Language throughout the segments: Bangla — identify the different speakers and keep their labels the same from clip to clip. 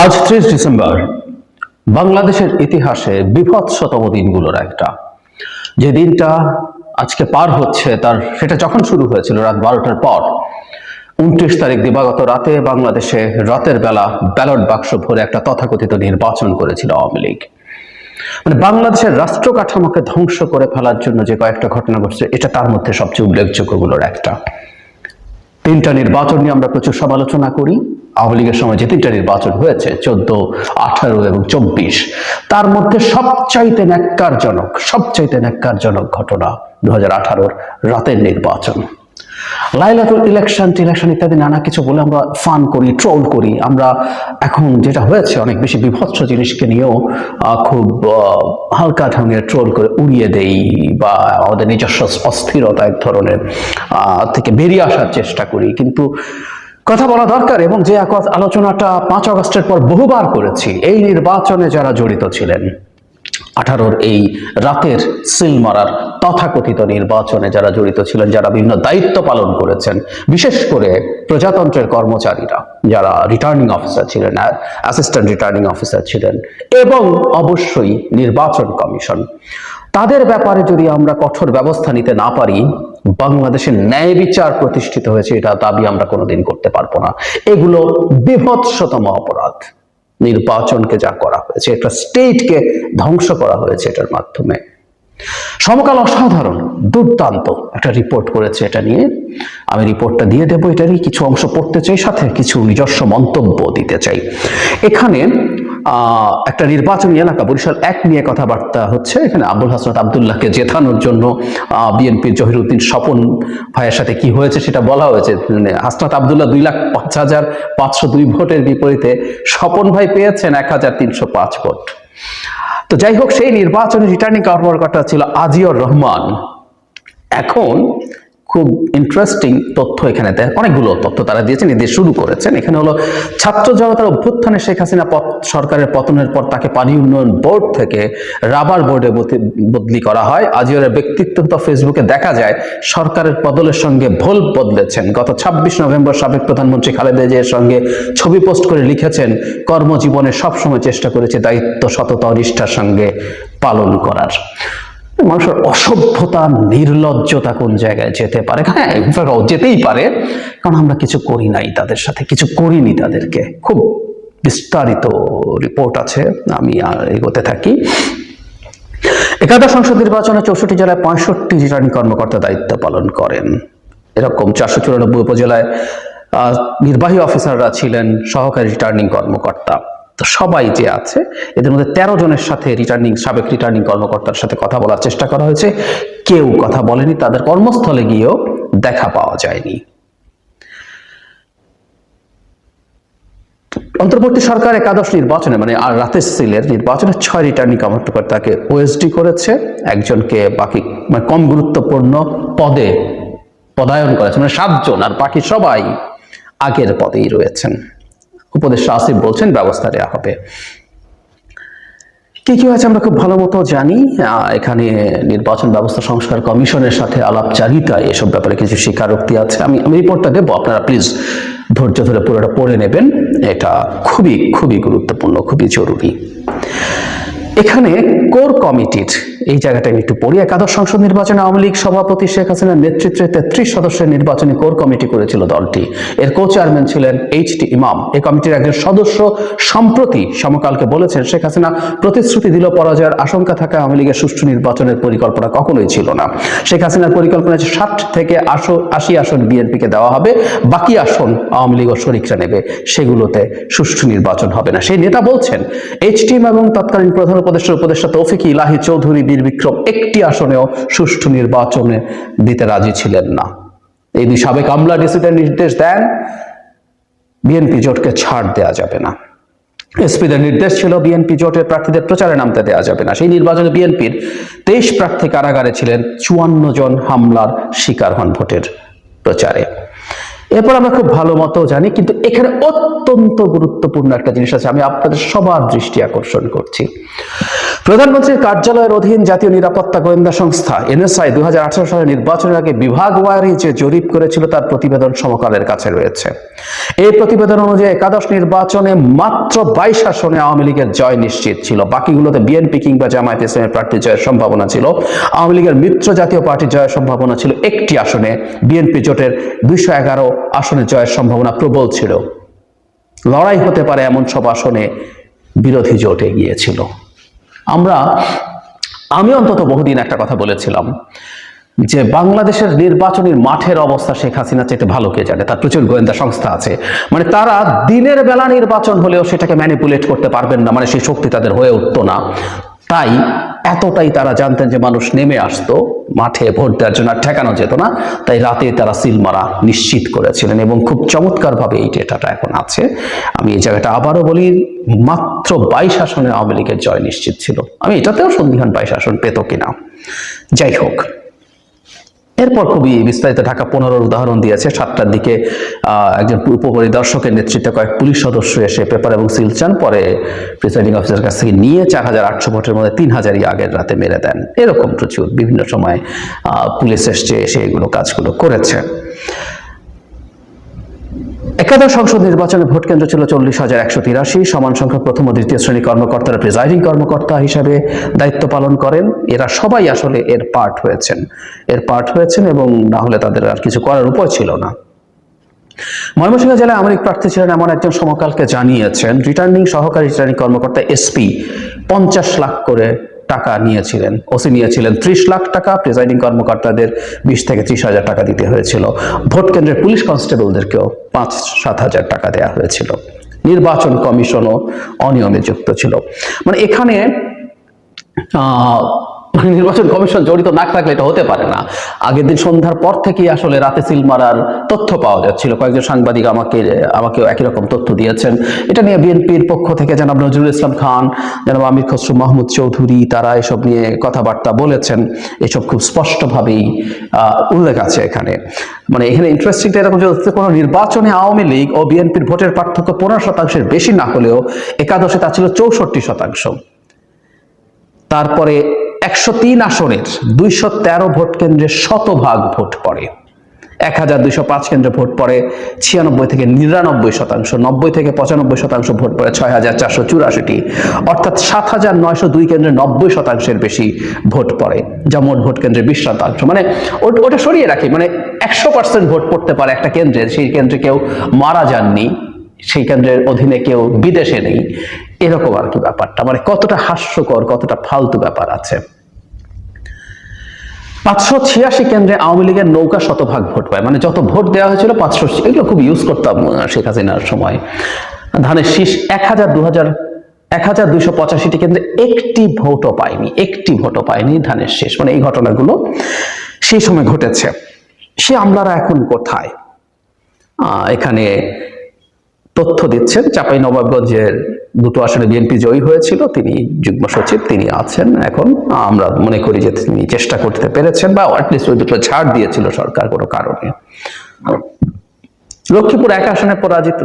Speaker 1: আজ 30 ডিসেম্বর বাংলাদেশের ইতিহাসে বিভৎসতম দিনগুলোর একটা। যে দিনটা আজকে পার হচ্ছে সেটা যখন শুরু হয়েছিল রাত 12টার পর, 29 তারিখ দিবাগত রাতে বাংলাদেশে রাতের বেলা ব্যালট বাক্স ভরে একটা তথাকথিত নির্বাচন করেছিল আওয়ামী লীগ। মানে বাংলাদেশের রাষ্ট্র কাঠামোকে ধ্বংস করে ফেলার জন্য যে কয়েকটা ঘটনা ঘটছে, এটা তার মধ্যে সবচেয়ে উল্লেখযোগ্যগুলোর একটা। তিনটা নির্বাচন নিয়ে আমরা প্রচুর সমালোচনা করি। আওয়ামী লীগের সময় যে তিনটা নির্বাচন হয়েছে, 14, 18 এবং 24, তার মধ্যে সবচাইতে ন্যাক্কারজনক ঘটনা 2018 রাতের নির্বাচন। লাইলাতুল ইলেকশন ইত্যাদি নানা কিছু বলে আমরা ফান করি, ট্রোল করি। আমরা এখন যেটা হয়েছে, অনেক বেশি বিভৎস জিনিসকে নিয়েও খুব হালকা ঢঙে ট্রোল করে উড়িয়ে দেই, বা আমাদের নিজস্ব অস্থিরতা এক ধরনের থেকে বেরিয়ে আসার চেষ্টা করি। কিন্তু কথা বলা দরকার, এবং যে আলোচনাটা 5 আগস্টের পর বহুবার করেছি, এই নির্বাচনে যারা জড়িত ছিলেন, 18 এই রাতের সিল মারার তথাকথিত নির্বাচনে যারা জড়িত ছিলেন, যারা বিভিন্ন দায়িত্ব পালন করেছেন, বিশেষ করে প্রজাতন্ত্রের কর্মচারীরা যারা রিটার্নিং অফিসার ছিলেন, অ্যাসিস্ট্যান্ট রিটার্নিং অফিসার ছিলেন, এবং অবশ্যই নির্বাচন কমিশন, তাদের ব্যাপারে যদি আমরা কঠোর ব্যবস্থা নিতে না পারি, বাংলাদেশের ন্যায় বিচার প্রতিষ্ঠিত হয়েছে এটা দাবি আমরা কোনোদিন করতে পারবো না। এগুলো বিভৎসতম অপরাধ। নির্বাচনকে যা করা হয়েছে, একটা স্টেটকে ধ্বংস করা হয়েছে এটার মাধ্যমে। সমকাল অসাধারণ, দুর্দান্ত একটা রিপোর্ট করেছে এটা নিয়ে। আমি রিপোর্টটা দিয়ে দেবো, এটারই কিছু অংশ পড়তে চাই, সাথে কিছু নিজস্ব মন্তব্য দিতে চাই। এখানে একটা নির্বাচনী এলাকা বরিশাল 1 নিয়ে কথাবার্তা হচ্ছে। এখানে আবুল হাসনাত আবদুল্লাহকে জেতানোর জন্য বিএনপির জহিরুদ্দিন স্বপন ভাইয়ের সাথে কি হয়েছে সেটা বলা হয়েছে। হাসনাত আবদুল্লাহ 2,05,502 ভোটের বিপরীতে স্বপন ভাই পেয়েছেন 1,305 ভোট। তো যাই হোক, সেই নির্বাচনে রিটার্নিং কর্মকর্তা ছিল আজিউর রহমান। এখন খুব ইন্টারেস্টিং তথ্য এখানে দেয়, অনেকগুলো তথ্য তারা দিয়েছেন, এদের শুরু করেছেন। এখানে হলো, ছাত্র জনতার অভ্যুত্থানে শেখ হাসিনা সরকারের পতনের পর তাকে পানি উন্নয়ন বোর্ড থেকে রাবার বোর্ডে বদলি করা হয়। আজিউরের ব্যক্তিত্ব তো ফেসবুকে দেখা যায় সরকারের বদলের সঙ্গে ভুল বদলেছেন। গত 26 নভেম্বর সাবেক প্রধানমন্ত্রী খালেদা জিয়ার সঙ্গে ছবি পোস্ট করে লিখেছেন, কর্মজীবনে সবসময় চেষ্টা করেছে দায়িত্ব সততা ও নিষ্ঠার সঙ্গে পালন করার। মানুষের অসভ্যতা, নির্লজ্জতা কোন জায়গায় যেতে পারে? হ্যাঁ, যেতেই পারে, কারণ আমরা কিছু করি নাই তাদের সাথে, কিছু করিনি তাদেরকে। খুব বিস্তারিত রিপোর্ট আছে, আমি এগোতে থাকি। একাদশ সংসদ নির্বাচনে 64 জেলায় 65 রিটার্নিং কর্মকর্তা দায়িত্ব পালন করেন। এরকম 494 উপজেলায় নির্বাহী অফিসাররা ছিলেন সহকারী রিটার্নিং কর্মকর্তা। তো সবাই যে আছে, এদের মধ্যে 13 জনের সাথে সাবেক রিটার্নিং কর্মকর্তার সাথে কথা বলার চেষ্টা করা হয়েছে, কেউ কথা বলেনি, তাদের কর্মস্থলে গিয়েও দেখা পাওয়া যায়নি। অন্তর্বর্তী সরকার একাদশ নির্বাচনে, মানে আর রাতের সিলের নির্বাচনে 6 রিটার্নিং কর্মকর্তাকে ওএসডি করেছে, একজনকে বাকি মানে কম গুরুত্বপূর্ণ পদে পদায়ন করেছে, মানে 7 জন, আর বাকি সবাই আগের পদেই রয়েছেন। উপদেষ্টা আসিফ বলছেন ব্যবস্থা নেওয়া হবে। কি হয়েছে আমরা খুব ভালো মতো জানি। এখানে নির্বাচন ব্যবস্থা সংস্কার কমিশনের সাথে আলাপচারিতায় এসব ব্যাপারে কিছু স্বীকারোক্তি আছে। আমি রিপোর্টটা দেবো, আপনারা প্লিজ ধৈর্য ধরে পুরোটা পড়ে নেবেন। এটা খুবই গুরুত্বপূর্ণ, খুবই জরুরি। এখানে কোর কমিটির এই জায়গাটা আমি একটু পড়ি। একাদশ সংসদ নির্বাচনে আওয়ামী লীগ সভাপতি শেখ হাসিনার নেতৃত্বে 33 সদস্যের নির্বাচনী কোর কমিটি করেছিল দলটি। এর কো-চেয়ারম্যান ছিলেন এইচ.টি. ইমাম। এই কমিটির একজন সদস্য সম্প্রতি সমকালকে বলেছেন, শেখ হাসিনা প্রতিশ্রুতি দিল, পরাজয়ের আশঙ্কা থাকা আওয়ামী লীগের সুষ্ঠু নির্বাচনের পরিকল্পনা কখনোই ছিল না। শেখ হাসিনার পরিকল্পনা 60 থেকে 80 আসন বিএনপিকে দেওয়া হবে, বাকি আসন আওয়ামী লীগ ও শরিকরা নেবে, সেগুলোতে সুষ্ঠু নির্বাচন হবে না। সেই নেতা বলছেন, এইচ.টি. ইমাম এবং তৎকালীন প্রধান উপদেষ্টা তৌফিক ইলাহি চৌধুরী বীর বিক্রম একটি আসনেও সুষ্ঠু নির্বাচনে দিতে রাজি ছিলেন না। এই 2 সাবেক আমলা ডিসিদের নির্দেশ দেন, বিএনপি জোটকে ছাড় দেওয়া যাবে না। এসপিদের নির্দেশ ছিল, বিএনপি জোটের প্রার্থীদের প্রচারে নামতে দেওয়া যাবে না। সেই নির্বাচনে বিএনপির 23 প্রার্থী কারাগারে ছিলেন, 54 জন হামলার শিকার হন ভোটের প্রচারে। এরপর আমরা খুব ভালো মতো জানি, কিন্তু এখানে অত্যন্ত গুরুত্বপূর্ণ একটা জিনিস আছে, আমি আপনাদের সবার দৃষ্টি আকর্ষণ করছি। প্রধানমন্ত্রীর কার্যালয়ের অধীন জাতীয় নিরাপত্তা গোয়েন্দা সংস্থা এনএসআই 2018 সালের নির্বাচনের আগে বিভাগওয়ারি যে জরিপ করেছিল তার প্রতিবেদন সমকালের কাছে রয়েছে। এই প্রতিবেদন অনুযায়ী একাদশ নির্বাচনে মাত্র 22 আসনে আওয়ামী লীগের জয় নিশ্চিত ছিল। বাকিগুলোতে বিএনপি কিংবা জামায়াত ইসলামের প্রার্থী জয়ের সম্ভাবনা ছিল। আওয়ামী লীগের মিত্র জাতীয় পার্টি জয়ের সম্ভাবনা ছিল একটি আসনে। বিএনপি জোটের 211 আসনে জয়ের সম্ভাবনা প্রবল ছিল। লড়াই হতে পারে এমন সব আসনে বিরোধী জোট এগিয়েছিল। আমি অন্তত বহুদিন একটা কথা বলেছিলাম যে বাংলাদেশের নির্বাচনের মাঠের অবস্থা শেখ হাসিনা চাইতে ভালো কে জানে, তার প্রচুর গোয়েন্দা সংস্থা আছে। মানে তারা দিনের বেলা নির্বাচন হলেও সেটাকে ম্যানিপুলেট করতে পারবেন না, মানে সেই শক্তি তাদের হয়ে উঠতো না। তাই এতটাই তারা জানতেন যে মানুষ নেমে আসতো মাঠে ভোট দেওয়ার জন্য, ঠেকানো যেত না। তাই রাতে তারা সিল মারা নিশ্চিত করেছিলেন এবং খুব চমৎকারভাবে এই ডেটাটা এখন আছে। আমি এই জায়গাটা আবারও বলি, মাত্র 22 আসনে আওয়ামী লীগের জয় নিশ্চিত ছিল। আমি এটাতেও সন্দিহান 22 আসন পেত কিনা। যাই হোক, এরপর খুবই বিস্তারিত ঢাকা 15-র উদাহরণ দিয়েছে। 7টার দিকে একজন উপপরিদর্শকের নেতৃত্বে কয়েক পুলিশ সদস্য এসে পেপার এবং সিল চান, পরে প্রিসাইডিং অফিসারের কাছ থেকে নিয়ে 4008 ভোটের মধ্যে 3000ই আগের রাতে মেরে দেন। এরকম প্রচুর বিভিন্ন সময় পুলিশ এসে এগুলো কাজগুলো করেছে। একাদশ সংসদ নির্বাচনে ভোট কেন্দ্র ছিল 40,183। সমান সংখ্যক প্রথম ও দ্বিতীয় শ্রেণী কর্মকর্তারা প্রিজাইডিং কর্মকর্তা হিসাবে দায়িত্ব পালন করেন। এরা সবাই আসলে এর পার্ট হয়েছেন এবং না হলে তাদের আর কিছু করার উপায় ছিল না। ময়মনসিংহ জেলায় আওয়ামী লীগ প্রার্থী ছিলেন এমন একজন সমকালকে জানিয়েছেন, সহকারী রিটার্নিং কর্মকর্তা এসপি 50 লাখ করে টাকা নিয়েছিলেন। ওসি নিয়েছিলেন 30 লাখ টাকা। প্রিজাইডিং কর্মকর্তাদের 20 থেকে 30 হাজার টাকা দিতে হয়েছিল। ভোট কেন্দ্রের পুলিশ কনস্টেবলদেরকেও 5-7 হাজার টাকা দেওয়া হয়েছিল। নির্বাচন কমিশনও অনিয়মে যুক্ত ছিল। মানে এখানে নির্বাচন কমিশন জড়িত না থাকলে এটা হতে পারে না। আগের দিন সন্ধ্যার পর থেকেই আসলে রাতে সিল মারার তথ্য পাওয়া যাচ্ছিল। কয়েকজন সাংবাদিক আমাকেও একই রকম তথ্য দিয়েছেন। এটা নিয়ে বিএনপির পক্ষ থেকে জনাব নজরুল ইসলাম খান, জনাব আমির খসরু মাহমুদ চৌধুরী, তারা এসব নিয়ে কথাবার্তা বলেছেন। এসব খুব স্পষ্টভাবেই উল্লেখ আছে এখানে। মানে এখানে ইন্টারেস্টিংটা এরকম যে কোনো নির্বাচনে আওয়ামী লীগ ও বিএনপির ভোটের পার্থক্য 15% বেশি না হলেও একাদশে তা ছিল 64%। তারপরে 103 আসনের 213 ভোট কেন্দ্রে শতভাগ ভোট পড়ে। 1205 কেন্দ্রে ভোট পড়ে 96 থেকে 99%। 90 থেকে 95% ভোট পড়ে 6484টি, অর্থাৎ 7902 কেন্দ্রে 90%-এর বেশি ভোট পড়ে, যা মোট ভোট কেন্দ্রের 20%। মানে ওটা সরিয়ে রাখি, মানে 100% ভোট পড়তে পারে একটা কেন্দ্রে, সেই কেন্দ্রে কেউ মারা যাননি, সেই কেন্দ্রের অধীনে কেউ বিদেশে নেই, এরকম আর কি ব্যাপারটা। মানে কতটা হাস্যকর, কতটা ফালতু ব্যাপার আছে। 586 কেন্দ্রে আওয়ামী লীগের নৌকা শতভাগ ভোট পায়। মানে যত ভোট দেওয়া হয়েছিল 500, এগুলো খুব ইউজ করতাম শেখ হাসিনার সময়। ধানের শীষ 1285টি কেন্দ্রে একটি ভোটও পায়নি ধানের শীষ। মানে এই ঘটনাগুলো সেই সময় ঘটেছে। সে আমলারা এখন কোথায়? এখানে তথ্য দিচ্ছেন, চাঁপাইনবাবগঞ্জের 2টো আসনে বিএনপি জয়ী হয়েছিল, তিনি যুগ্ম সচিব, তিনি আছেন এখন। আমরা মনে করি যে তিনি চেষ্টা করতে পেরেছেন, বা অ্যাটলিস্ট ওই 2টো ছাড় দিয়েছিল সরকার কোনো কারণে। লক্ষ্মীপুর 1 আসনে পরাজিত,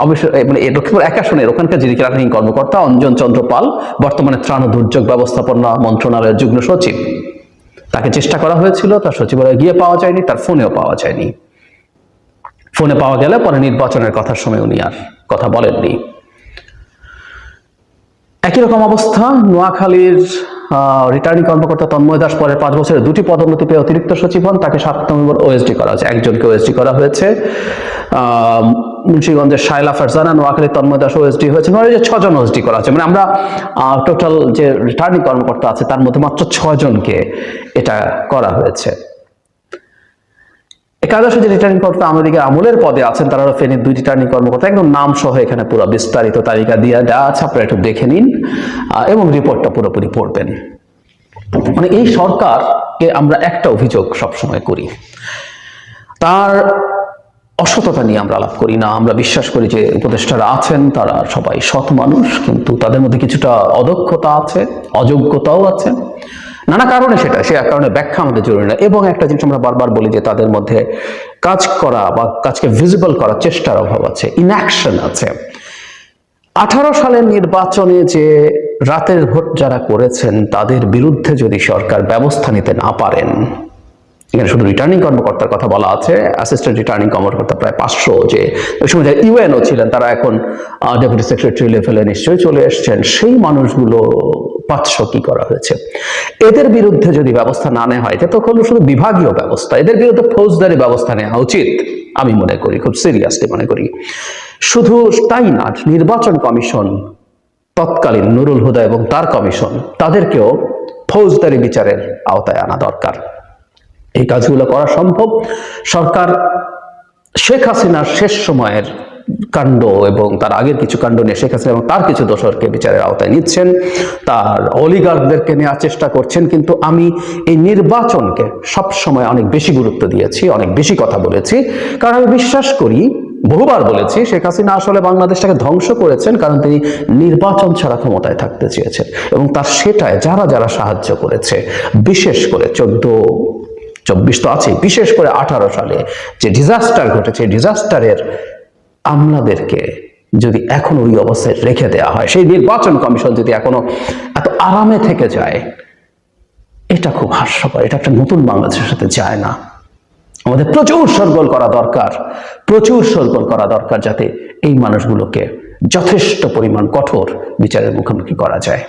Speaker 1: অবশ্যই মানে লক্ষ্মীপুর 1 আসনের ওখানকার যিনি রিটার্নিং কর্মকর্তা অঞ্জন চন্দ্র পাল, বর্তমানে ত্রাণ ও দুর্যোগ ব্যবস্থাপনা মন্ত্রণালয়ের যুগ্ম সচিব। তাকে চেষ্টা করা হয়েছিল, তার সচিবালয়ে গিয়ে পাওয়া যায়নি, তার ফোনেও পাওয়া যায়নি। ফোনে পাওয়া গেলে পরে নির্বাচনের কথার সময় উনি আর কথা বলেননি। একই রকম অবস্থা নোয়াখালীর রিটার্নিং কর্মকর্তা তন্ময় দাস পরের 5 বছরে 2টি পদোন্নতি পেয়ে অতিরিক্ত সচিব হন। তাকে 7 নভেম্বর ওএসডি করা হয়েছে, একজনকে ওএসডি করা হয়েছে। মুন্সিগঞ্জের শায়লা ফারজানা, নোয়াখালীর তন্ময় দাস ওএসডি হয়েছে। মানে 6 জন ওএসডি করা হয়েছে। মানে আমরা টোটাল যে রিটার্নিং কর্মকর্তা আছে তার মধ্যে মাত্র 6 জনকে এটা করা হয়েছে। একাদশে যে রিটার্নিং কর্মকর্তা আওয়ামী লীগের আমলের পদে আছেন তারা ফেনীর 2 রিটার্নিং কর্মকর্তা, একদম নাম সহ এখানে পুরো বিস্তারিত তালিকা দিয়ে দেওয়া আছে, আপনারা একটু দেখে নিন এবং রিপোর্টটা পুরোপুরি পড়বেন। মানে এই সরকারকে আমরা একটা অভিযোগ সবসময় করি, তার অসততা নিয়ে আমরা আলাপ করি না। আমরা বিশ্বাস করি যে উপদেষ্টারা আছেন তারা সবাই সৎ মানুষ, কিন্তু তাদের মধ্যে কিছুটা অদক্ষতা আছে, অযোগ্যতাও আছে, নানা কারণে। সে কারণে ব্যাখ্যা আমাদের জরুরি না। এবং একটা জিনিস আমরা বারবার বলি যে তাদের মধ্যে কাজ করা বা কাজকে ভিজিবল করার চেষ্টার অভাব আছে, ইনঅ্যাকশন আছে। 18 সালের নির্বাচনে যে রাতের ভোট যারা করেছেন তাদের বিরুদ্ধে যদি সরকার ব্যবস্থা নিতে না পারেন, এখানে শুধু রিটার্নিং কর্মকর্তার কথা বলা আছে, অ্যাসিস্ট্যান্ট রিটার্নিং কর্মকর্তা প্রায় 500, যে ওই সময় যারা ইউএনও ছিলেন তারা এখন ডেপুটি সেক্রেটারি লেভেলে নিশ্চয়ই চলে এসছেন, সেই মানুষগুলো 500 কি করা হয়েছে, এদের বিরুদ্ধে যদি ব্যবস্থা না নেওয়া হয়, এটা তো হলো শুধু বিভাগীয় ব্যবস্থা, এদের বিরুদ্ধে ফৌজদারি ব্যবস্থা নেওয়া উচিত আমি মনে করি, খুব সিরিয়াসলি মনে করি। শুধু তাই না, নির্বাচন কমিশন তৎকালীন নুরুল হুদা এবং তার কমিশন, তাদেরকেও ফৌজদারি বিচারের আওতায় আনা দরকার। এই কাজগুলো করা সম্ভব। সরকার শেখ হাসিনার শেষ সময়ের কাণ্ড এবং তার আগের কিছু কাণ্ড নিয়ে শেখ হাসিনা এবং তার কিছু দোষরকে বিচারের আওতায় নিচ্ছেন, তার অলিগার্কদেরকে নেওয়ার চেষ্টা করছেন, কিন্তু আমি এই নির্বাচনকে সবসময় অনেক বেশি গুরুত্ব দিয়েছি, অনেক বেশি কথা বলেছি, কারণ আমি বিশ্বাস করি, বহুবার বলেছি, শেখ হাসিনা আসলে বাংলাদেশটাকে ধ্বংস করেছেন কারণ তিনি নির্বাচন ছাড়া ক্ষমতায় থাকতে চেয়েছেন, এবং তার সেটায় যারা যারা সাহায্য করেছে, বিশেষ করে 14-24 তো আছে, বিশেষ করে 18 সালে যে ডিজাস্টার ঘটেছে, ডিজাস্টারের আমলাদেরকে যদি এখন ওই অবস্থায় রেখে দেওয়া হয়, সেই নির্বাচন কমিশন যদি এখনো এত আরামে থেকে যায়, এটা খুব হাস্যকর, এটা একটা নতুন বাংলাদেশের সাথে যায় না। আমাদের প্রচুর সরগোল করা দরকার, প্রচুর সরগোল করা দরকার, যাতে এই মানুষগুলোকে যথেষ্ট পরিমাণ কঠোর বিচারের মুখোমুখি করা যায়।